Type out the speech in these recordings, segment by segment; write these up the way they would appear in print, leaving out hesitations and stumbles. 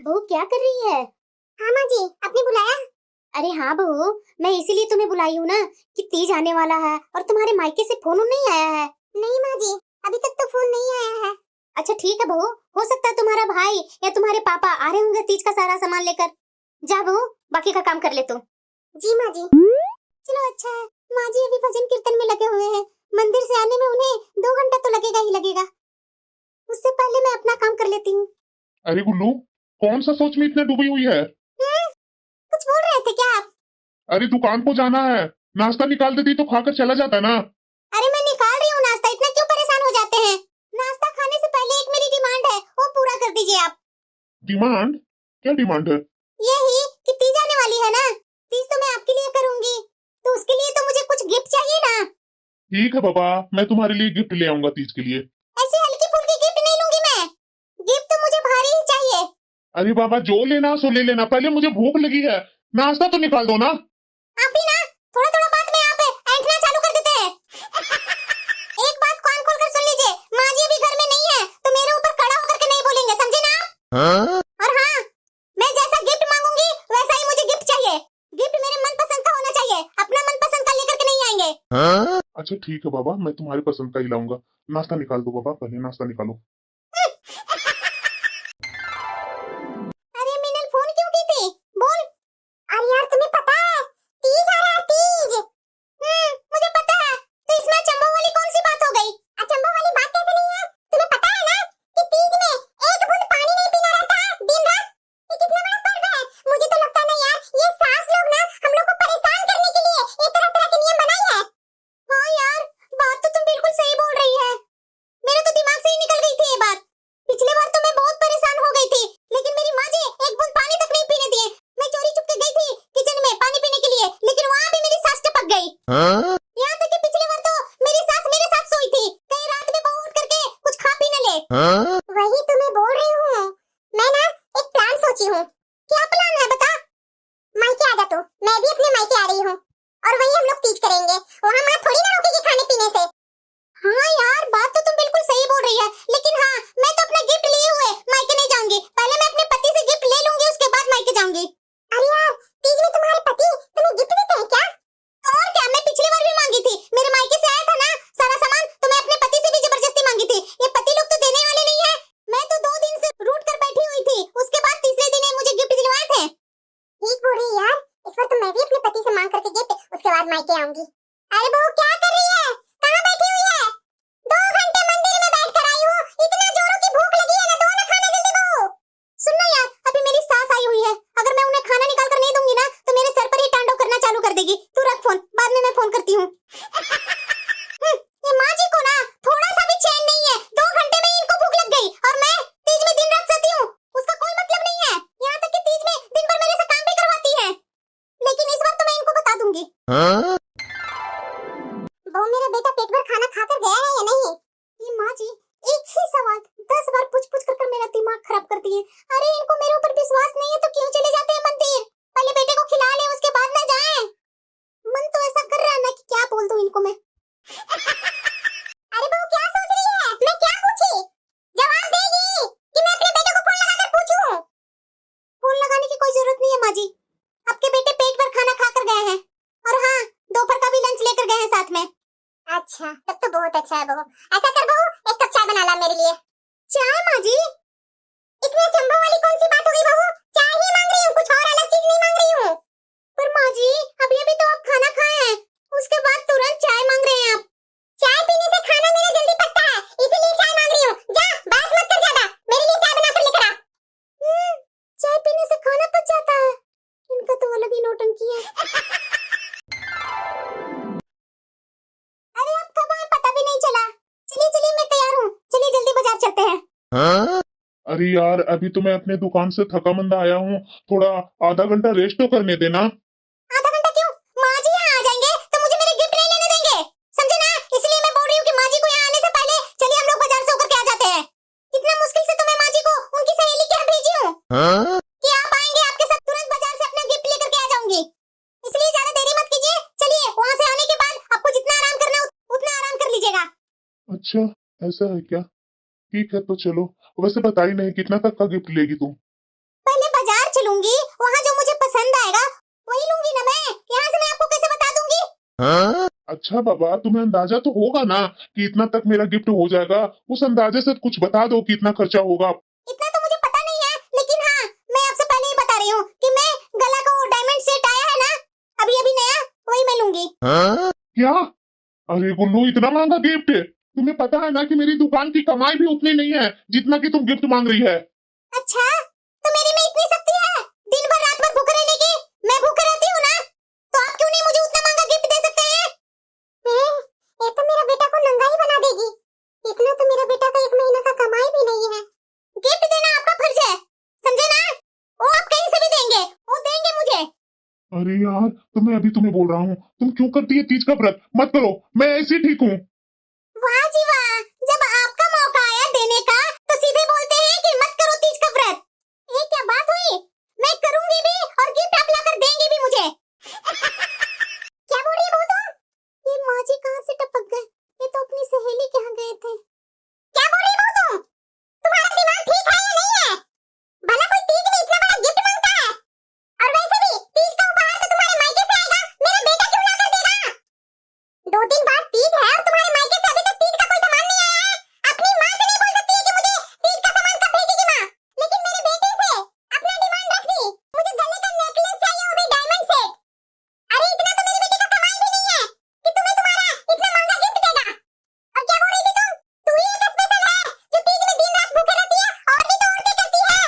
बहू क्या कर रही है? हाँ माँ जी, आपने बुलाया? अरे हाँ बहू, मैं इसीलिए तुम्हें बुलाई हूँ ना कि तीज आने वाला है और तुम्हारे मायके से फोन नहीं आया है। नहीं माँ जी, अभी तक तो फोन नहीं आया है। अच्छा ठीक है बहू, हो सकता है तुम्हारा भाई या तुम्हारे पापा आ रहे होंगे तीज का सारा सामान लेकर। जा बहू, बाकी का काम कर ले तू। जी माँ जी। चलो अच्छा है, माँ जी अभी भजन कीर्तन में लगे हुए हैं, मंदिर से आने में उन्हें 2 घंटा तो लगेगा ही लगेगा। उससे पहले मैं अपना काम कर लेती हूँ। अरे गुल्लू, कौन सा सोच में इतने डूबी हुई है? कुछ बोल रहे थे क्या आप? अरे दुकान को जाना है, नाश्ता निकाल देती तो खाकर चला जाता ना। अरे मैं निकाल रही हूँ नाश्ता, इतना क्यों परेशान हो जाते हैं? नाश्ता खाने से पहले एक मेरी डिमांड है, वो पूरा कर दीजिए आप। डिमांड? क्या डिमांड है? यही कि तीज आने वाली है ना, तीज तो मैं आपके लिए करूंगी, तो उसके लिए तो मुझे कुछ गिफ्ट चाहिए ना। ठीक है बाबा, मैं तुम्हारे लिए गिफ्ट ले आऊंगा तीज के लिए। ऐसे हल्की फुल्की गिफ्ट नहीं लूंगी मैं, गिफ्ट तो मुझे भारी ही चाहिए। अरे बाबा, जो लेना सो ले लेना, पहले मुझे भूख लगी है, नाश्ता तो निकाल दो ना। आप भी ना थोड़ा थोड़ा बात में आप ऐंठना चालू कर देते हैं। एक बात कान खोल कर सुन लीजिए, माँ जी अभी घर में नहीं है तो मेरे ऊपर खड़ा होकर के नहीं बोलेंगे, समझे ना आप? हाँ? और हाँ, मैं जैसा गिफ्ट मांगूंगी वैसा ही मुझे गिफ्ट चाहिए। गिफ्ट मेरे मनपसंद का होना चाहिए, अपना मनपसंद का लेकर के नहीं आएंगे। हाँ? अच्छा ठीक है बाबा, मैं तुम्हारी पसंद का ही लाऊंगा। नाश्ता निकाल दो बाबा, पहले नाश्ता निकालो। अरे मिनल फोन क्यों की थी? बोल। अरे यार तुम्हें पता है, तीज आ रहा है, तीज। मुझे पता है, तो इसमें चंबो वाली कौन सी बात हो गई? अचंभव वाली बात कैसे नहीं है? तुम्हें पता है ना कि तीज में एक बूंद पानी नहीं पीना रहता है दिन रात। ये कितना बड़ा पर्व है। मुझे तो लगता है ना यार, ये सास लोग ना हम लोग को परेशान करने के लिए ये तरह तरह के नियम बनाई है। हाँ यार, बात तो तुम बिल्कुल सही बोल रही है, मेरे तो दिमाग से ही निकल गई थी ये बात। पिछले बार तो मैं बहुत परेशान हो गई थी, लेकिन मेरी माँ जी एक बूंद पानी तक नहीं पीने दिए। मैं चोरी छुप के गई थी किचन में पानी पीने के लिए, लेकिन वहाँ भी मेरी सास टपक गई। हाँ? यहाँ तक कि पिछली बार तो मेरी सास मेरे साथ सोई थी, कहीं रात में बहू उठ करके कुछ खा पी न ले। हाँ? वही तो मैं बोल रही हूँ। मैं ना एक प्लान सोची हूँ। क्या प्लान है बता? मायके आ जा तू, मैं भी अपने मायके आ रही हूँ और वही हम लोग तीज करेंगे। वहाँ माँ थोड़ी ना रोकेगी खाने पीने से। हाँ यार, बात तो तुम बिल्कुल सही बोल रही है, लेकिन हाँ, मैं तो अपना गिफ्ट लिए हुए मायके नहीं जाऊंगी। पहले मैं अपने पति से गिफ्ट ले लूंगी, उसके बाद मायके जाऊंगी। अरे यार, तीज में तुम्हारे पति तुम्हें गिफ्ट देते हैं क्या? और क्या, मैं पिछली बार भी मांगी थी, मेरे मायके से आया था ना सारा सामान, तो मैं अपने पति से भी जबरदस्ती मांगी थी। ये पति लोग तो देने वाले नहीं है। मैं तो 2 दिन से रूठ कर बैठी हुई थी, उसके बाद तीसरे दिन मुझे गिफ्ट दिलवाए थे। ठीक बोल रही है यार, इस बार तो मैं भी अपने पति से मांग करके गिफ्ट उसके बाद मायके आऊंगी। अरे बहू क्या कर रही है? कहाँ बैठी हुई है? 2 घंटे मंदिर में बैठ कर आई हो, इतना जोरों की भूख लगी है ना, दो ना खाना जल्दी बहू। सुन ना यार, अभी मेरी सास आई हुई है, अगर मैं उन्हें खाना निकाल कर नहीं दूंगी ना तो मेरे सर पर ही तांडव करना चालू कर देगी। तू रख फोन, बाद में मैं फोन करती हूँ। ये माँ जी को ना थोड़ा सा भी चैन नहीं है, 2 घंटे में ही इनको भूख लग गई और मैं तीज में दिन रात सहती हूँ, उसका कोई मतलब नहीं है। यहाँ तक कि तीज में दिन भर मेरे से काम भी करवाती है, लेकिन इस बार तो मैं इनको बता दूंगी। हाँ? बहू मेरा बेटा पेट भर खाना खाकर गया है या नहीं? ये माँ जी एक ही सवाल 10 बार पूछ पूछ कर मेरा दिमाग खराब करती है। अरे इनको मेरे ऊपर विश्वास नहीं है तो क्यों चले जाते हैं मंदिर? पहले बेटे को खिला ले, उसके बाद ना जाएं। मन तो ऐसा कर रहा है ना कि क्या बोल दूं इनको मैं। अरे बहू क्या सोच रही है? मैं क्या पूछी? जवाब देगी कि मैं अपने बेटे को फोन लगाकर पूछूं? फोन लगाने की कोई जरूरत नहीं है माँ जी, आपके बेटे पेट भर खाना खाकर गए हैं, और हाँ, दोपहर का भी लंच लेकर गए हैं साथ में। अच्छा, तब तो बहुत अच्छा है बहू। ऐसा कर बहू, एक कप चाय बना ला मेरे लिए। चाय माँ जी? इसमें अचंभव वाली कौन सी बात हो गई बहू? चाय ही मांग रही हूँ, कुछ और अलग चीज नहीं मांग रही हूँ। पर माँ जी अभी अभी तो आप खाना खाए हैं, उसके बाद तुरंत चाय मांग रहे हैं आप। चाय पीने से खाना मेरा जल्दी पचता है, इसीलिए चाय मांग रही हूँ। जा बात मत कर ज्यादा, मेरे लिए चाय बना कर लेकर आ। चाय पीने से खाना पच जाता है, इनका तो अलग ही नौटंकी है। अरे आप कब आए पता भी नहीं चला। चलिए चलिए मैं तैयार हूँ, चलिए जल्दी बाजार चलते हैं। हाँ? अरे यार, अभी तो मैं अपने दुकान से थका मंदा आया हूँ, थोड़ा आधा घंटा रेस्ट तो करने देना। आधा घंटा क्यों? माँ जी यहाँ आ जाएंगे तो मुझे मेरे गिफ्ट नहीं लेने देंगे, समझे ना? इसलिए मैं बोल रही हूँ कि माँ जी को यहाँ आने से पहले चलिए हम लोग बाजार से होकर के आ जाते हैं। कितना मुश्किल से तो मैं माँ जी को उनकी सहेली के यहाँ भेजी हूँ हाँ? कि आप आएंगे, आपके साथ तुरंत बाजार से अपना गिफ्ट लेकर के आ जाऊंगी। इसलिए ज्यादा देरी मत कीजिए, चलिए वहाँ से आने के बाद आपको जितना आराम करना हो उतना आराम कर लीजिएगा। अच्छा, ऐसा है क्या? ठीक है तो चलो। वैसे बता ही नहीं, कितना तक का गिफ्ट लेगी तुम? पहले बाजार चलूंगी, वहाँ जो मुझे पसंद आएगा वही लूंगी ना मैं। यहाँ से मैं आपको कैसे बता दूंगी? अच्छा बाबा, तुम्हें अंदाजा तो होगा ना कि इतना तक मेरा गिफ्ट हो जाएगा। उस अंदाजे से कुछ बता दो कि इतना खर्चा होगा। इतना तो मुझे पता नहीं है, लेकिन हाँ मैं आपसे पहले ही बता रही हूँ कि मैं गला का वो डायमंड सेट आया है ना अभी अभी नया, वही मैं लूंगी। क्या? अरे गुल्लू, इतना महंगा गिफ्ट? तुम्हें पता है ना कि मेरी दुकान की कमाई भी उतनी नहीं है जितना कि तुम गिफ्ट मांग रही है। अच्छा, तो मेरी में इतनी शक्ति है दिन भर रात भर भूखे रहने की? मैं भूखे रहती हूँ ना, तो आप क्यों नहीं मुझे उतना महंगा गिफ्ट दे सकते हैं? ये तो मेरा बेटा को नंगा ही बना देगी। इतना तो मेरा बेटा का 1 महीना का कमाई भी नहीं है। गिफ्ट देना आपका फर्ज है, समझे ना? वो आप कहीं से भी देंगे, वो देंगे मुझे। अरे यार, तो मैं अभी तुम्हें बोल रहा हूँ, तुम क्यों करती है तीज का व्रत? मत करो, मैं ऐसे ही ठीक हूँ। वाह जी वाह, जब आपका मौका आया देने का तो सीधे बोलते हैं कि मत करो तीज का व्रत। ये क्या बात हुई? मैं करूंगी भी और गिफ्ट आप लाकर देंगे भी मुझे। क्या बोल रही है बहू तुम? ये माँ जी कहाँ से टपक गए? ये तो अपनी सहेली के यहाँ गए थे। क्या बोल रही है बहू तुम? तुम्हारा दिमाग ठीक है या नहीं है? भला कोई तीज में इतना बड़ा गिफ्ट मांगता है? और वैसे भी तीज का उपहार तो तुम्हारे मायके से आएगा, मेरा बेटा क्यों लाकर देगा? 2 दिन बाद तीज है और तुम्हारे मायके से अभी तक तीज का कोई सामान नहीं आया है। अपनी माँ से नहीं बोल सकती है कि मुझे तीज का सामान कब भेजेगी माँ, लेकिन मेरे बेटे से अपना डिमांड रख दी। मुझे गले का नेकलेस चाहिए, वो भी डायमंड सेट। अरे इतना तो मेरे बेटे का कमाई भी नहीं है कि तुम्हें तुम्हारा इतना महंगा गिफ्ट देगा। और क्या बोल रही थी तुम? तू ही एक स्पेशल है जो तीज में दिन रात भूखे रहती है, और भी तो औरतें करती है।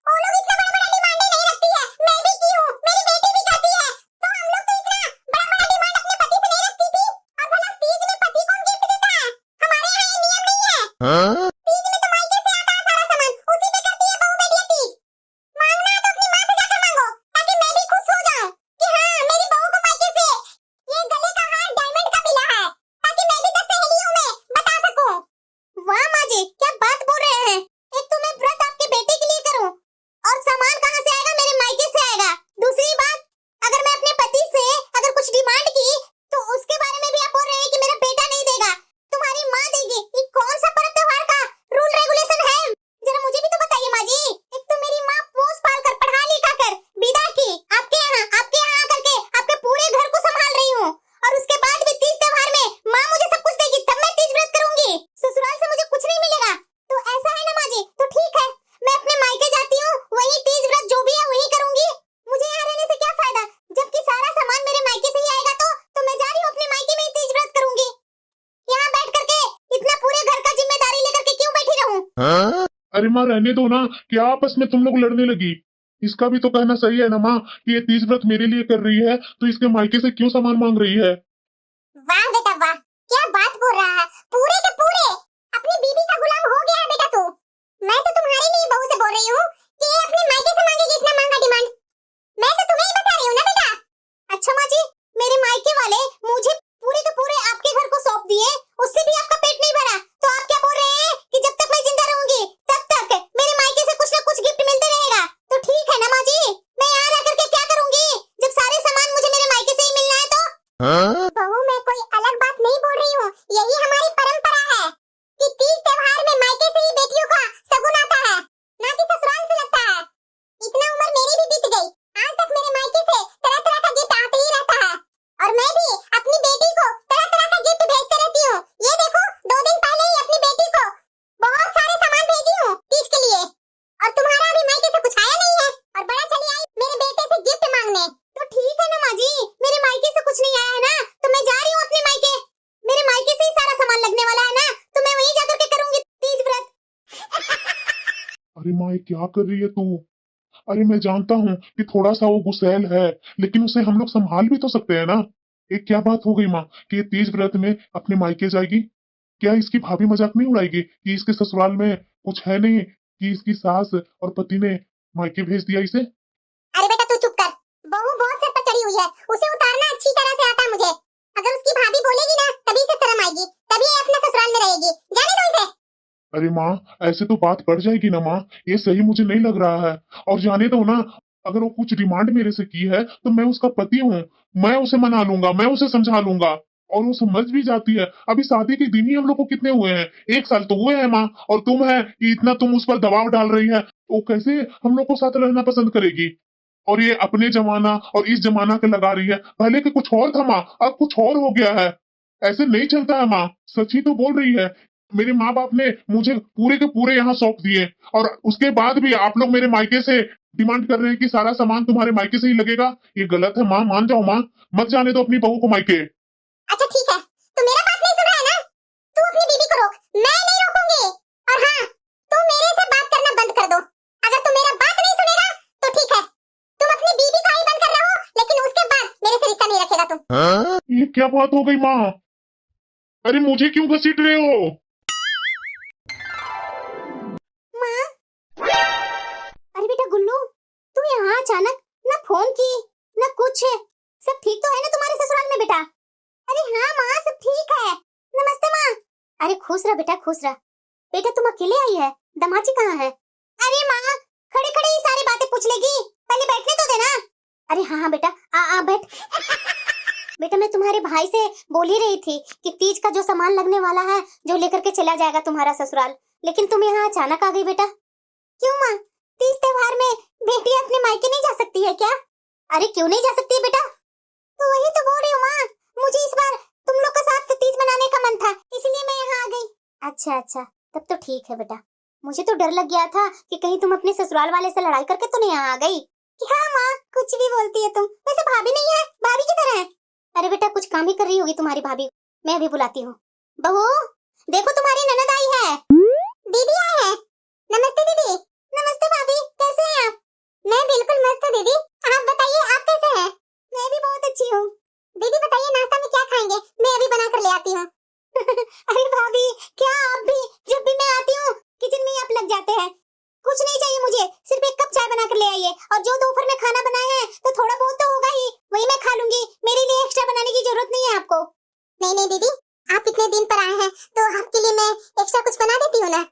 वो लोग इतना बड़ा बड़ा डिमांड नहीं रखती है, मैं भी की हूँ, मेरी बेटी भी करती है। तो हम लोग तो इतना बड़ा बड़ा डिमांड अपने पति से नहीं रखती थी। और भला तीज में पति कौन गिफ्ट देता है? हमारे यहाँ ये नियम नहीं है। तीज में तो मायके से आता है सारा सामान, उसी में करती है बहू बेटियां तीज। मांगना है तो अपनी माँ से जाकर मांगो, ताकि मैं भी खुश हो जाऊं कि हाँ मेरी बहू को मायके से ये गले का हार डायमंड का मिला है, ताकि मैं भी 10 सहेलियों में बता सकूं। वाह माँ जी, क्या बात बोल रहे हैं? एक तो मैं व्रत आपके बेटे के लिए करूं और सामान कहाँ से आएगा? मेरे मायके से आएगा। दूसरी बात, अगर मैं अपने पति से अगर कुछ डिमांड की तो उसके बारे में भी आप बोल रहे हैं कि मेरा बेटा नहीं देगा, तुम्हारी माँ देगी। ये कौन सा पर्व त्योहार का रूल रेगुलेशन है? जरा मुझे भी तो बताइए माँ जी। एक तो मेरी माँ पोस पाल कर पढ़ा लिखा कर विदा की आपके यहाँ आकर के आपके पूरे घर को संभाल रही हूँ, और उसके बाद भी तीज त्योहार में माँ मुझे सब कुछ देगी, तब मैं तीज व्रत करूंगी। ससुराल से मुझे कुछ नहीं मिलेगा, तो ऐसा है ना माँ जी? तो ठीक है, मैं अपने मायके जाती हूँ, वही तीज व्रत जो भी है वही करूंगी। मुझे यहाँ रहने से क्या फायदा, जबकि सारा सामान मेरे मायके से ही आएगा। तो मैं जा रही हूँ अपने मायके में ही तीज व्रत करूंगी। यहाँ बैठ करके इतना पूरे घर का जिम्मेदारी लेकर के क्यों बैठी रहूं? अरे माँ, रहने दो ना, क्या आपस में तुम लोग लड़ने लगी? इसका भी तो कहना सही है ना माँ कि ये तीज व्रत मेरे लिए कर रही है, तो इसके मायके से क्यों सामान मांग रही है? वाह बेटा वाह, क्या बात बोल रहा है। पूरे के पूरे अपनी बीवी का गुलाम हो गया है बेटा तू। मैं तो तुम्हारे लिए बहू से बोल रही हूँ कि ये अपने मायके से मांगेगी इतना महंगा डिमांड। मैं तो तुम्हें ही बता रही हूँ ना बेटा। अच्छा माँ जी, मेरे मायके वाले मुझे पूरे के पूरे आपके घर को सौंप दिए, उससे भी आपका पेट नहीं भरा, तो आप क्या बोल रहे हैं कि जब तक मैं जिंदा रहूंगी तब तक मेरे मायके से कुछ ना कुछ गिफ्ट मिलते रहेगा? तो ठीक है ना माँ जी, मैं यहाँ रह करके क्या करूंगी जब सारे सामान मुझे मेरे मायके से ही मिलना है? तो बहू मैं कोई अलग बात नहीं बोल रही हूँ, यही हमारी परंपरा है कि तीज त्योहार में मायके से ही बेटियों का शगुन आता है, ना कि ससुराल से लगता है। इतना उम्र मेरी भी बीत गई, आज तक मेरे मायके से तरह तरह का गिफ्ट आते ही रहता है, और मैं भी अपनी बेटी को तरह तरह का गिफ्ट भेजते रहती हूँ। ये देखो 2 दिन पहले ही अपनी बेटी को बहुत सारे सामान भेजी हूँ तीज के लिए, और तुम्हारा अभी मायके से कुछ आया नहीं है, और बड़ा चली आई मेरे बेटे से गिफ्ट मांगने। तो ठीक है ना माँ जी, मेरे मायके से कुछ नहीं आया है ना, तो मैं जा रही हूँ अपने मायके। मेरे मायके से ही सारा सामान लगने वाला है ना, तो मैं वहीं जाकर के करूंगी तीज व्रत। अरे माँ, ये क्या कर रही है तू? अरे मैं जानता हूँ कि थोड़ा सा वो गुस्सैल है, लेकिन उसे हम लोग संभाल भी तो सकते हैं ना। एक क्या बात हो गई माँ कि ये तीज व्रत में अपने मायके जाएगी? क्या इसकी भाभी मजाक नहीं उड़ाएगी कि इसके ससुराल में कुछ है नहीं, कि इसकी सास और पति ने मायके भेज दिया इसे? अरे बेटा तू चुप कर, बहू बहुत सर पर चढ़ी हुई है, उसे उतारना अच्छी तरह से आता है मुझे। अगर उसकी भाभी बोलेगी ना तभी से शर्म आएगी, तभी ये अपने ससुराल में रहेगी। जाने दो इसे। अरे माँ, ऐसे तो बात बढ़ जाएगी ना माँ, ये सही मुझे नहीं लग रहा है। और जाने दो ना, अगर वो कुछ डिमांड मेरे से की है तो मैं उसका पति हूँ, मैं उसे मना लूंगा, मैं उसे समझा लूंगा, और वो समझ भी जाती है। अभी शादी के दिन ही हम लोग को कितने हुए हैं? 1 साल तो हुए हैं माँ, और तुम है कि इतना तुम उस पर दबाव डाल रही है वो कैसे हम लोग को साथ रहना पसंद करेगी? और ये अपने जमाना और इस जमाना के लगा रही है। पहले के कुछ और था माँ, अब कुछ और हो गया है। ऐसे नहीं चलता है माँ, सच ही तो बोल रही है। मेरे माँ बाप ने मुझे पूरे के पूरे यहाँ सौंप दिए और उसके बाद भी आप लोग मेरे मायके से डिमांड कर रहे हैं कि सारा सामान तुम्हारे मायके से ही लगेगा। ये गलत है माँ, मान जाओ माँ, मत जाने दो अपनी बहू को मायके। अच्छा ठीक है, तू मेरा बात नहीं सुन रहा है ना? तू अपनी बीबी को रोक, मैं नहीं रोकूंगी। और हाँ, तू मेरे से बात करना बंद कर दो। अगर तू मेरा बात नहीं सुनेगा तो ठीक है, तुम अपनी बीबी का ही बंद कर रहे हो, लेकिन उसके बाद मेरे से रिश्ता नहीं रखेगा तुम। ये क्या बात हो गई माँ? अरे मुझे क्यों घसीट रहे हो? माँ, अरे बेटा गुल्लू, तुम यहाँ अचानक, ना फोन की ना कुछ। सब ठीक तो है ना तुम्हारे ससुराल में बेटा? अरे हाँ माँ, सब ठीक है। नमस्ते माँ। अरे खुश रह बेटा, खुश रह। बेटा तुम अकेले आई है, दमाजी कहाँ है? अरे माँ, खड़े खड़े ही सारी बातें पूछ लेगी, पहले बैठने तो देना। अरे हाँ हाँ बेटा, आ बैठ। बेटा मैं तुम्हारे भाई से बोल ही रही थी कि तीज का जो सामान लगने वाला है, जो लेकर के चला जाएगा तुम्हारा ससुराल, लेकिन तुम यहाँ अचानक आ गई बेटा। क्यों माँ, तीज त्योहार में बेटी अपने मायके नहीं जा सकती है क्या? अरे क्यों नहीं जा सकती है बेटा? तो वही तो बोल रही हूँ माँ, मुझे इस बार तुम लोग का साथ तीज मनाने का मन था, इसलिए मैं यहाँ आ गई। अच्छा अच्छा, तब तो ठीक है बेटा। मुझे तो डर लग गया था कि कहीं तुम अपने ससुराल वाले से लड़ाई करके तो नहीं यहाँ आ गई। क्या माँ, कुछ भी बोलती है तुम। वैसे भाभी नहीं है, भाभी किधर है? अरे बेटा कुछ काम ही कर रही होगी तुम्हारी भाभी, मैं अभी बुलाती हूँ। बहू देखो तुम्हारी ननद आई है। दीदी आई है। नमस्ते दीदी। नमस्ते भाभी, कैसे हैं आप? मैं बिल्कुल मस्त हूँ दीदी, आप बताइए आप कैसे हैं? मैं भी बहुत अच्छी हूँ। दीदी बताइए नाश्ता में क्या खाएंगे, मैं अभी बना कर ले आती हूँ। अरे भाभी, क्या आप भी जब भी मैं आती हूँ किचन में ही आप लग जाते हैं? कुछ नहीं चाहिए मुझे, सिर्फ एक कप चाय बना कर ले आइए, और जो दोपहर में खाना बनाया है तो थोड़ा बहुत तो होगा ही, वही मैं खा लूंगी। मेरे लिए एक्स्ट्रा बनाने की जरूरत नहीं है आपको। नहीं नहीं दीदी, आप इतने दिन पर आए हैं तो आपके लिए मैं एक्स्ट्रा कुछ बना देती हूँ ना।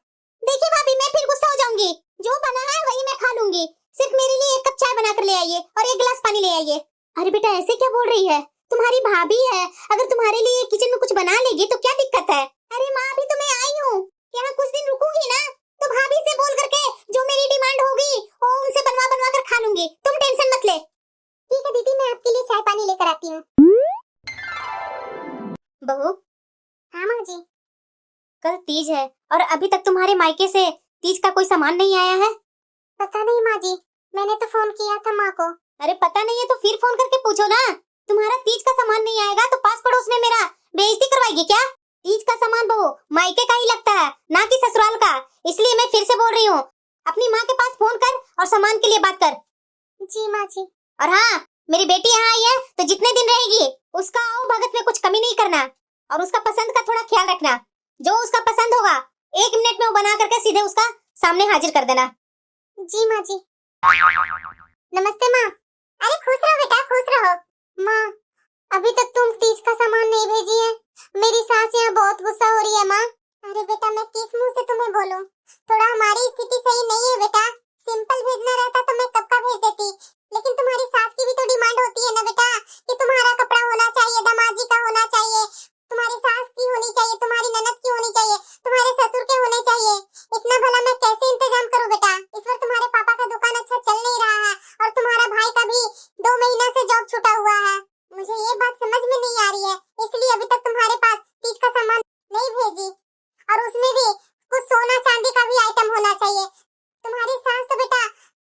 देखिए भाभी, मैं फिर गुस्सा हो जाऊंगी, जो बना है वही मैं खा लूंगी। सिर्फ मेरे लिए एक कप चाय बना कर ले आइए और एक गिलास पानी ले आइए। अरे बेटा ऐसे क्या बोल रही है, तुम्हारी भाभी है, अगर तुम्हारे लिए किचन में कुछ बना लेगी तो क्या दिक्कत है? अरे माँ अभी तो मैं आई हूँ, यहाँ कुछ दिन रुकूंगी ना, तो भाभी से बोल करके जो मेरी डिमांड होगी वो उनसे बनवा बनवा कर खा लूंगी, तुम टेंशन मत ले। ठीक है दीदी, मैं आपके लिए चाय पानी लेकर आती हूँ। बहू, हाँ माँ जी। कल तीज है और अभी तक तुम्हारे मायके से तीज का कोई सामान नहीं आया है? पता नहीं माँ जी, मैंने तो फोन किया था माँ को। अरे पता नहीं है तो फिर फोन करके पूछो ना। तुम्हारा तीज का सामान नहीं आएगा तो पास पड़ोस में मेरा बेइज्जती करवाएगी क्या? तीज का सामान बहू मायके का ही लगता है, ना कि ससुराल का। इसलिए मैं फिर से बोल रही हूँ, अपनी माँ के पास फोन कर और सामान के लिए बात कर। जी माँ जी। और हाँ, मेरी बेटी यहाँ आई है तो जितने दिन रहेगी उसका आओ भगत में कुछ कमी नहीं करना, और उसका पसंद का थोड़ा ख्याल रखना। जो उसका पसंद होगा 1 मिनट में वो बना करके सीधे उसका सामने हाजिर कर देना। जी माँ जी। नमस्ते माँ। अरे खुश रहो बेटा, खुश रहो। माँ अभी तक तुम तीज का सामान नहीं भेजी है, मेरी सास यहाँ बहुत गुस्सा हो रही है माँ। अरे बेटा मैं किस मुंह से तुम्हें बोलूं, थोड़ा हमारी स्थिति सही नहीं है बेटा। सिंपल भेजना रहता तो मैं कब का भेज देती, लेकिन तुम्हारी सास की भी तो डिमांड होती है ना बेटा, कि तुम्हारा कपड़ा होना चाहिए, दामाजी का होना चाहिए, तुम्हारी सास की होनी चाहिए, तुम्हारी ननद की होनी चाहिए, तुम्हारे ससुर के होने चाहिए। इतना भला मैं कैसे इंतजाम करूं बेटा? इस बार तुम्हारे पापा का दुकान अच्छा चल नहीं रहा है और तुम्हारा भाई का भी 2 महीना से जॉब छूटा हुआ है। मुझे ये बात समझ में नहीं आ रही है, इसलिए अभी तक तुम्हारे पास तीज का सामान नहीं भेजी। और उसमें भी कुछ सोना चांदी का भी आइटम होना चाहिए। तुम्हारी सास तो बेटा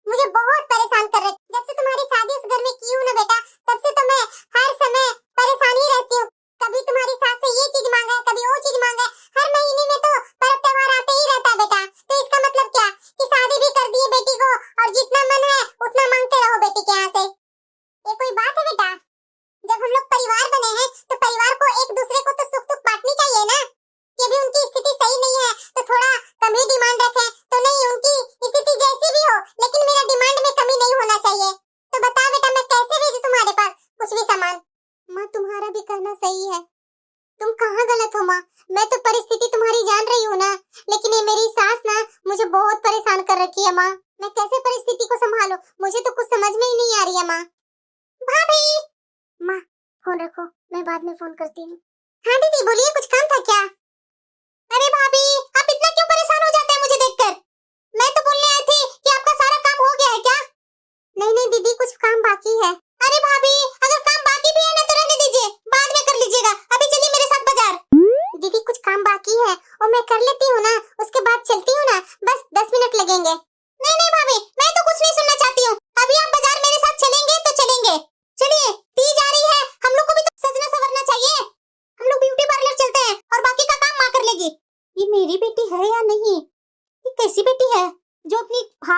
मुझे बहुत परेशान कर रही है। जब से तुम्हारी शादी इस घर में की हूँ ना बेटा, तब से तो मैं हर समय परेशान ही रहती हूँ। कभी तुम्हारी सास से ये चीज मांगा है, कभी वो चीज मांगा है, हर महीने में तो पर्व त्योहार आते ही रहता है बेटा। तो इसका मतलब क्या कि शादी भी कर दी है बेटी को और जितना मन है उतना मांगते रहो बेटी के यहाँ से। ये कोई बात है बेटा? जब हम लोग परिवार बने हैं तो परिवार को एक दूसरे को तो सुख दुख बांटनी चाहिए ना। ये भी उनकी स्थिति सही नहीं है तो थोड़ा कम ही डिमांड रखें, तो नहीं उनकी स्थिति जैसी भी हो लेकिन मेरा डिमांड में कमी नहीं होना चाहिए। तो बता बेटा मैं कैसे भेजूं तुम्हारे पास कुछ भी सामान? माँ तुम्हारा भी कहना सही है, तुम कहाँ गलत हो माँ। मैं तो परिस्थिति तुम्हारी जान रही हूँ ना, लेकिन ये मेरी सास ना मुझे बहुत परेशान कर रखी है माँ। मैं कैसे परिस्थिति को संभालूं, मुझे तो कुछ समझ में ही नहीं आ रही है माँ। भाभी, माँ फोन रखो, मैं बाद में फोन करती हूँ। हाँ दीदी बोलिए, कुछ काम था क्या? अरे भाभी आप इतना क्यों परेशान हो जाते हैं मुझे देखकर? मैं तो बोलने आई थी कि आपका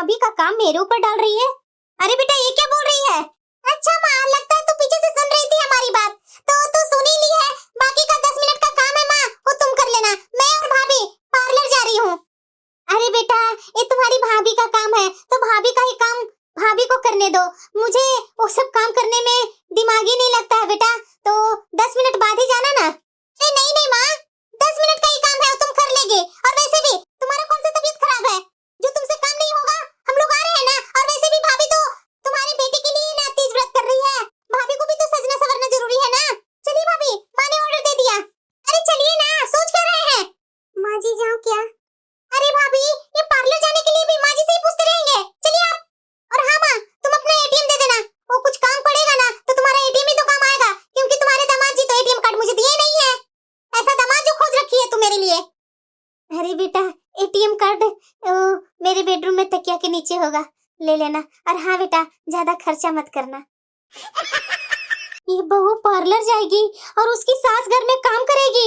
भाभी का काम मेरे ऊपर डाल रही है। अरे बेटा ये क्या बोल रही है? अच्छा माँ, लगता है तू पीछे से सुन रही थी हमारी बात, तो तू सुन ही ली है। बाकी का 10 मिनट का काम है माँ, वो तुम कर लेना। मैं और भाभी पार्लर जा रही हूँ। अरे बेटा ये तुम्हारी भाभी का काम है तो भाभी का ही काम भाभी को करने दो। मुझे वो सब काम करने में दिमाग ही नहीं लगता है बेटा, तो 10 मिनट बाद ही जाना ना। नहीं नहीं माँ, 10 मिनट का ही काम है, तुम कर लेगी। और वैसे भी तुम्हारा कौन सा तबीयत खराब है जो तुमसे काम नहीं होगा? हम लोग आ रहे हैं ना। और वैसे भी भाभी तो तुम्हारे बेटे के लिए ना तीज व्रत कर रही है, भाभी को भी तो सजना संवरना जरूरी है ना। चलिए भाभी, माँ ने ऑर्डर दे दिया। अरे चलिए ना, सोच कर रहे हैं? माँ जी जाऊँ क्या? अरे भाभी ये पार्लर जाने के लिए भी माँ जी से ही पूछते रहेंगे। चलिए आप। और हाँ माँ, तुम अपना एटीएम दे देना, वो कुछ काम पड़ेगा ना तो तुम्हारा एटीएम ही तो काम आएगा, क्योंकि तुम्हारे दामाद जी तो एटीएम कार्ड मुझे दिए नहीं है। ऐसा दामाद जो खोज रखी है तू मेरे लिए। अरे बेटा एटीएम कार्ड मेरे बेडरूम में तकिया के नीचे होगा, ले लेना। और हाँ बेटा ज्यादा खर्चा मत करना। ये बहू पार्लर जाएगी और उसकी सास घर में काम करेगी।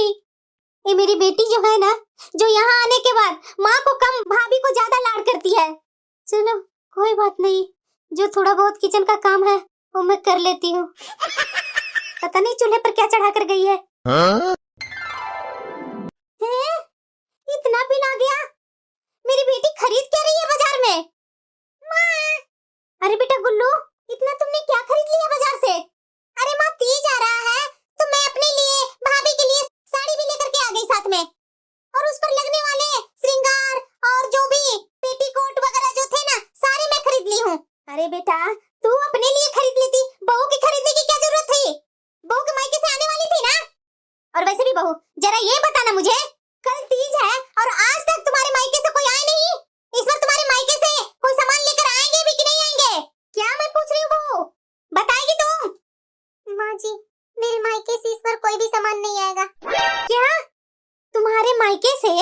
ये मेरी बेटी जो है ना, जो यहाँ आने के बाद माँ को कम भाभी को ज्यादा लाड करती है। चलो कोई बात नहीं, जो थोड़ा बहुत किचन का काम है वो मैं कर लेती हूँ। पता नहीं चूल्हे पर क्या चढ़ा कर गई है। हैं? इतना बिल आ गया? मेरी बेटी खरीद क्या रही है बाजार में? माँ! अरे बेटा गुल्लू, इतना तुमने क्या खरीद लिया बाजार से? अरे माँ तीज आ रहा है तो मैं अपने लिए भाभी के लिए साड़ी भी लेकर के आ गई साथ में, और उस पर लगने वाले श्रृंगार और जो भी पेटीकोट वगैरह जो थे ना, सारे मैं खरीद ली हूँ। अरे बेटा तू अपने लिए खरीद लेती, बहू की खरीदने की क्या जरूरत थी? बहू के मायके से आने वाली थी ना। और वैसे भी बहू जरा ये बताना मुझे, कल तीज है और आज तक तुम्हारे मायके से कोई आए नहीं, इस बार तुम्हारे मायके से कोई सामान लेकर आएंगे भी कि नहीं आएंगे? क्या मैं पूछ रही हूँ बहू, बताएगी तुम? माँ जी मेरे मायके से इस बार कोई भी सामान नहीं आएगा। क्या तुम्हारे मायके से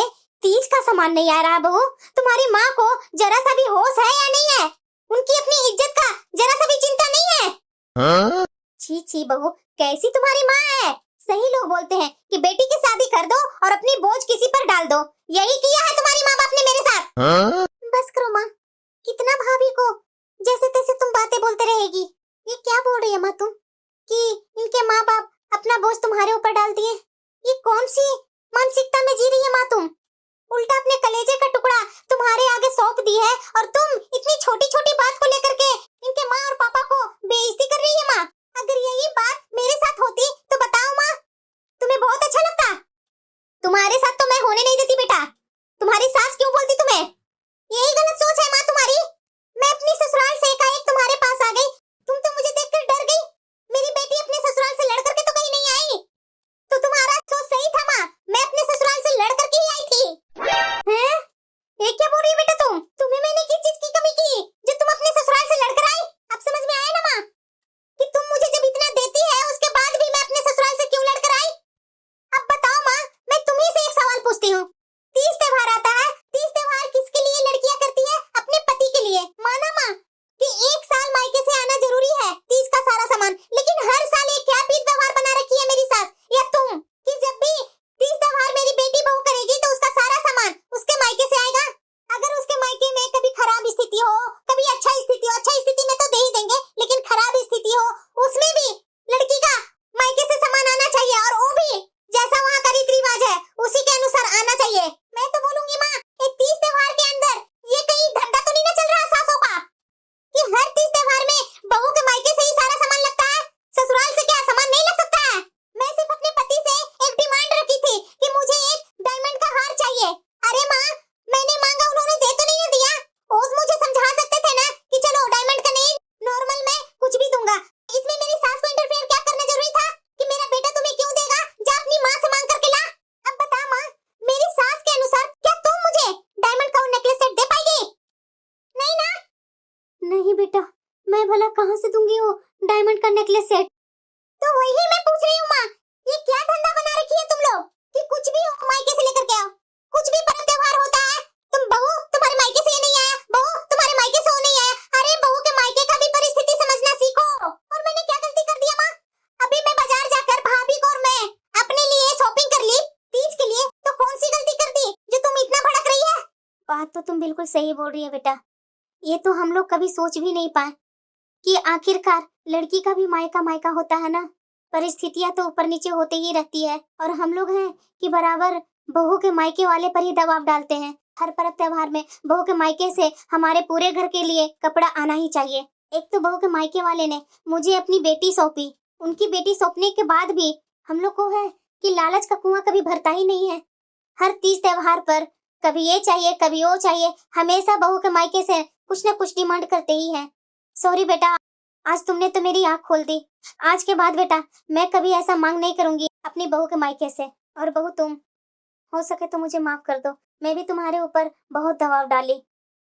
तीज का सामान नहीं आ रहा बहू? तुम्हारी माँ को जरा सा भी होश है या नहीं है? उनकी अपनी इज्जत का जरा सा भी चिंता नहीं है? छी छी बहू, कैसी तुम्हारी माँ है। सही लोग बोलते हैं कि बेटी की शादी कर दो और अपनी बोझ किसी पर डाल दो। यही किया है तुम्हारी माँ बाप ने मेरे साथ। बस करो माँ, कितना भाभी को जैसे तैसे तुम बातें बोलते रहेगी। ये क्या बोल रही है माँ तुम कि इनके माँ बाप अपना बोझ तुम्हारे ऊपर डाल दिए? ये कौन सी मानसिकता में जी रही है माँ तुम? उल्टा अपने कलेजे का टुकड़ा तुम्हारे आगे सौंप दी है और तुम इतनी छोटी छोटी बात को लेकर के इनके माँ और पापा को बेइज्जती कर रही है माँ। अगर यही बात मेरे साथ होती तो बताओ माँ, तुम्हें बहुत अच्छा लगता? तुम्हारे साथ तो मैं होने नहीं देती बेटा। तुम्हारी सास क्यों बोलती तुम्हें? यही गलत सोच है माँ तुम्हारी। मैं अपनी ससुराल से एकाएक तुम्हारे पास आ गई, तुम तो मुझे देखकर डर गई। मेरी बेटी अपने ससुराल से लड़ करके तो कहीं नहीं आई, तो तुम्हारा सोच सही था माँ, मैं अपने ससुराल से लड़ करके ही आई थी। हैं? ये क्या बोल रही है बेटा तुम? तुम्हें मैंने किस चीज की कमी की जो तुम अपने ससुराल से लड़कर आई? अब समझ में आया ना माँ कि तुम मुझे जब इतना देती है उसके बाद भी मैं अपने ससुराल से क्यों लड़कर आई? अब बताओ माँ, मैं तुम्ही से एक सवाल पूछती हूँ। तीज त्योहार आता है, तीज त्योहार किसके लिए लड़कियां करती है? अपने पति के लिए। माना माँ कि 1 साल मायके से आना जरूरी है तीज का सारा सामान, लेकिन हर साल एक क्या बीत व्यवहार बना रखी है मेरी सास या तुम कि जब भी तीज त्योहार मेरी बेटी बहू करेगी तो उसका सारा सामान उसके मायके से आएगा। अगर उसके मायके में कभी खराब स्थिति हो, कभी अच्छा स्थिति हो, अच्छा स्थिति में तो दे ही देंगे, लेकिन खराब स्थिति हो उसमें भी लड़की का मायके से सामान आना चाहिए, और वो भी जैसा वहाँ का रीति रिवाज है उसी के अनुसार आना चाहिए। मैं तो बोलूंगी माँ, एक तीज त्योहार के अंदर ये कहीं धंधा तो नहीं ना चल रहा सासों का कि हर तीज त्योहार में बहू के मायके से ही सारा सामान लगता है, ससुराल से क्या सामान नहीं लग सकता है? मैं सिर्फ अपने पति से एक डिमांड रखी थी कि मुझे एक डायमंड का हार चाहिए। अरे माँ मैंने मांगा, उन्होंने दे तो नहीं दिया। वो मुझे समझा सकते थे ना कि चलो डायमंड का नहीं, नॉर्मल में कुछ भी दूंगा। इसमें मेरी सास को इंटरफेयर क्या करना जरूरी था कि मेरा बेटा तुम्हें क्यों देगा? जा अपनी माँ से मांग करके ला। अब बता माँ, मेरी सास के अनुसार क्या तुम मुझे डायमंड का नेकलेस सेट दे पाएगी? नहीं ना? नहीं बेटा, मैं भला कहाँ से दूंगी वो डायमंड का नेकलेस सेट? तो वही मैं पूछ रही हूँ माँ, ये क्या धंधा बना रखी है तुम लोग कि कुछ भी हो मायके से लेकर के आओ, कुछ भी पर्व त्योहार होता है तुम बहू तुम्हारे मायके से ये नहीं आया, बहू तुम्हारे मायके से वो नहीं आया। अरे बहू के मायके का भी परिस्थिति समझना सीखो। और मैंने क्या गलती कर दिया माँ? अभी मैं बाजार जाकर भाभी को और मैं अपने लिए शॉपिंग कर ली तीज के लिए, तो कौन सी गलती कर दी जो तुम इतना भड़क रही है? बात तो तुम बिल्कुल सही बोल रही है बेटा, ये तो हम लोग कभी सोच भी नहीं पाए कि आखिरकार लड़की का भी मायका मायका होता है ना। परिस्थितियां तो ऊपर नीचे होते ही रहती है और हम लोग हैं कि बराबर बहू के मायके वाले पर ही दबाव डालते हैं। हर पर्व त्योहार में बहू के मायके से हमारे पूरे घर के लिए कपड़ा आना ही चाहिए। एक तो बहू के मायके वाले ने मुझे अपनी बेटी सौंपी, उनकी बेटी सौंपने के बाद भी हम लोग को है कि लालच का कुआं कभी भरता ही नहीं है। हर तीज त्योहार पर कभी ये चाहिए कभी वो चाहिए, हमेशा बहू के मायके से कुछ न कुछ डिमांड करते ही हैं। सॉरी बेटा, आज तुमने तो मेरी आंख खोल दी। आज के बाद बेटा मैं कभी ऐसा मांग नहीं करूंगी अपनी बहू के मायके से। और बहू तुम हो सके तो मुझे माफ कर दो, मैं भी तुम्हारे ऊपर बहुत दबाव डाली।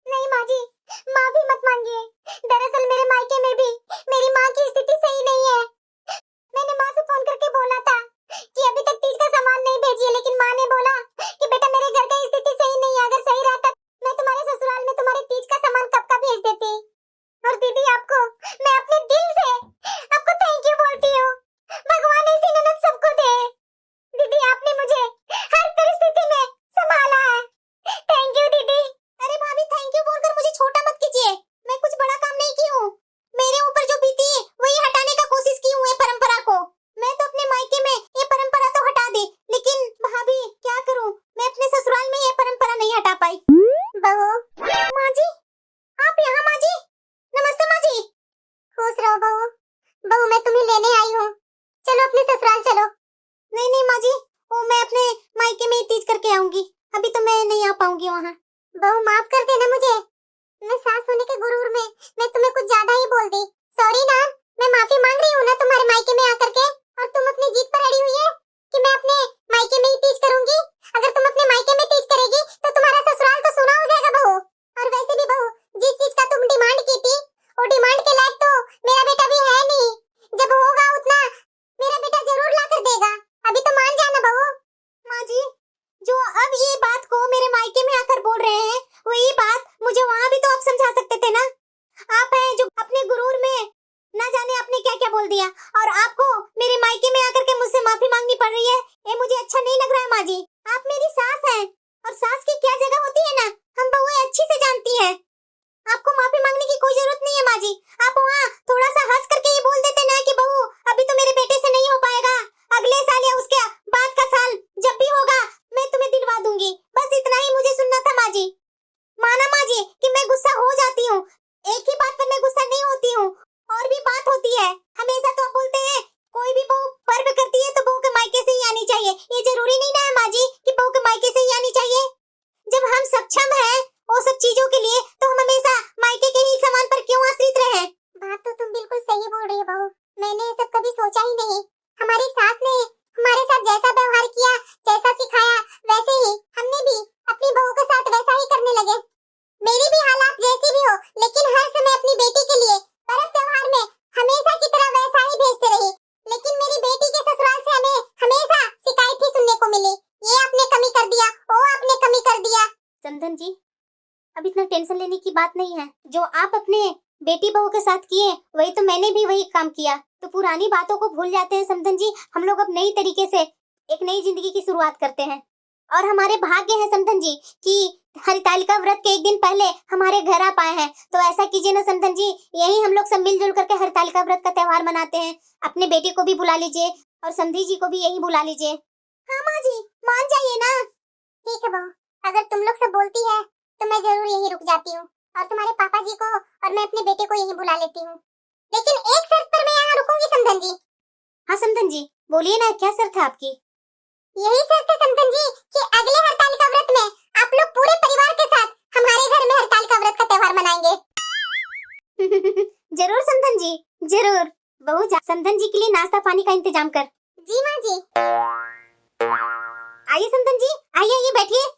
नहीं माँ जी, माफी मत मांगिए। दरअसल मेरे मायके में भी मेरी माँ की स्थिति सही नहीं है। मैंने माँ से फोन करके बोला था कि अभी तक तीज का सामान नहीं भेजी है, लेकिन माँ ने बोला कि बेटा मेरे घर की स्थिति सही नहीं है, अगर सही रहता मैं तुम्हारे ससुराल में तुम्हारे तीज का सामान कब का भेज देती। और दीदी आपको मैं अपने दिल से आपको थैंक यू बोलती हूँ। भगवान ऐसी ननद सबको दे। दीदी आपने मुझे हर परिस्थिति में संभाला है। थैंक यू दीदी। अरे भाभी थैंक यू बोलकर मुझे छोटा मत कीजिए, मैं कुछ बड़ा काम नहीं की हूँ। मेरे ऊपर जो बीती है वही हटाने का कोशिश की हूँ ये परंपरा को। मैं तो अपने मायके में ये परंपरा तो हटा दी, लेकिन भाभी क्या करूँ, मैं अपने ससुराल में ये परंपरा नहीं हटा पाई। बहू, माँ जी आप यहाँ? माँ जी नमस्ते। माँ जी खुश रहो बहू। बहू मैं तुम्हें लेने आई हूँ, चलो अपने ससुराल चलो। नहीं नहीं माँ जी, वो मैं अपने मायके में ही तीज करके आऊंगी, अभी तो मैं नहीं आ पाऊंगी वहाँ। बहू माफ कर देना मुझे, मैं सास होने के गुरूर में मैं तुम्हें कुछ ज्यादा ही बोल दी। सॉरी ना, मैं माफी मांग रही हूँ ना तुम्हारे मायके में आकर के, और तुम अपनी जीत पर अड़ी हुई है कि मैं अपने मायके में ही तीज करूंगी। अगर तुम अपने मायके में तीज करेगी तो तुम्हारा ससुराल तो सोना हो जाएगा बहू। और वैसे भी बहू जिस चीज का तुम डिमांड की थी वो डिमांड के लायक तो मेरा बेटा भी है नहीं। जब होगा उतना मेरा बेटा जरूर ला कर देगा, अभी तो मान जाना बहू। माँ जी जो अब ये बात को मेरे मायके में आकर बोल रहे हैं वही बात मुझे वहाँ भी तो आप समझा सकते थे ना। आप हैं जो अपने गुरूर में ना जाने आपने क्या क्या बोल दिया, और आपको मेरे मायके में आकर के मुझसे माफी मांगनी पड़ रही है, ये मुझे अच्छा नहीं लग रहा है। माँ जी आप मेरी सास हैं और सास की क्या जगह होती है ना हम बहुएं अच्छी से जानती हैं। आपको माफी मांगने की कोई जरूरत नहीं है माँ जी। आप वहाँ थोड़ा सा हंस करके ये बोल देते ना कि बहू अभी तो मेरे बेटे से नहीं हो पाएगा, अगले साल या उसके बाद का साल जब भी होगा मैं तुम्हें दिलवा दूंगी। बस इतना ही मुझे सुनना था माँ जी। माना माँ जी कि मैं गुस्सा हो जाती हूँ, एक ही बात पर मैं गुस्सा नहीं होती हूँ, और भी बात होती है। हमेशा तो आप बोलते हैं कोई भी बहू पर्व करती है तो बहू के मायके से ही आनी चाहिए, ये जरूरी नहीं ना है माँ जी कि बहू के मायके से ही आनी चाहिए। जब हम सक्षम हैं वो सब चीजों के लिए तो हम हमेशा मायके के ही सामान पर क्यों आश्रित रहे। बात तो तुम बिल्कुल सही बोल रही हो बहू, मैंने ये सब कभी सोचा ही नहीं। हमारी सास ने हमारे साथ जैसा व्यवहार किया, जैसा सिखाया, वैसे ही हमने भी अपनी बहू के साथ वैसा ही करने लगे। मेरी भी हालात जैसी भी हो, लेकिन हर समय अपनी बेटी के लिए पर्व त्योहार में हमेशा की तरह वैसा ही भेजते रही। लेकिन मेरी बेटी के ससुराल से हमें हमेशा शिकायत ही सुनने को मिली, ये आपने कमी कर दिया, वो आपने कमी कर दिया। चंदन जी अब इतना टेंशन लेने की बात नहीं है, जो आप अपने बेटी बहू के साथ किए वही तो मैंने भी वही काम किया, तो पुरानी बातों को भूल जाते हैं समधन जी। हम लोग अब नई तरीके से एक नई जिंदगी की शुरुआत करते हैं, और हमारे भाग्य है समधन जी कि हरितालिका व्रत के एक दिन पहले हमारे घर आ पाए हैं। तो ऐसा कीजिए ना समधन जी, यही हम लोग सब मिलजुल करके हरितालिका व्रत का त्योहार मनाते हैं। अपने बेटे को भी बुला लीजिए और समधी जी को भी यही बुला लीजिए। हाँ माँ जी मान जाइए ना। ठीक है बहू, अगर तुम लोग सब बोलती है तो मैं जरूर यहीं रुक जाती हूँ, और तुम्हारे पापा जी को और मैं अपने बेटे को यहीं बुला लेती हूँ। लेकिन एक शर्त पर मैं यहाँ रुकूंगी समधन जी। हाँ समधन जी बोलिए ना, क्या शर्त है आपकी? यही शर्त है समधन जी कि अगले हरतालिका व्रत में आप लोग पूरे परिवार के साथ हमारे घर में हरतालिका व्रत का त्योहार मनाएंगे। जरूर समधन जी जरूर। बहू जा समधन जी के लिए नाश्ता पानी का इंतजाम कर। जी माँ जी। आइए समधन जी, आइए आइए बैठिए।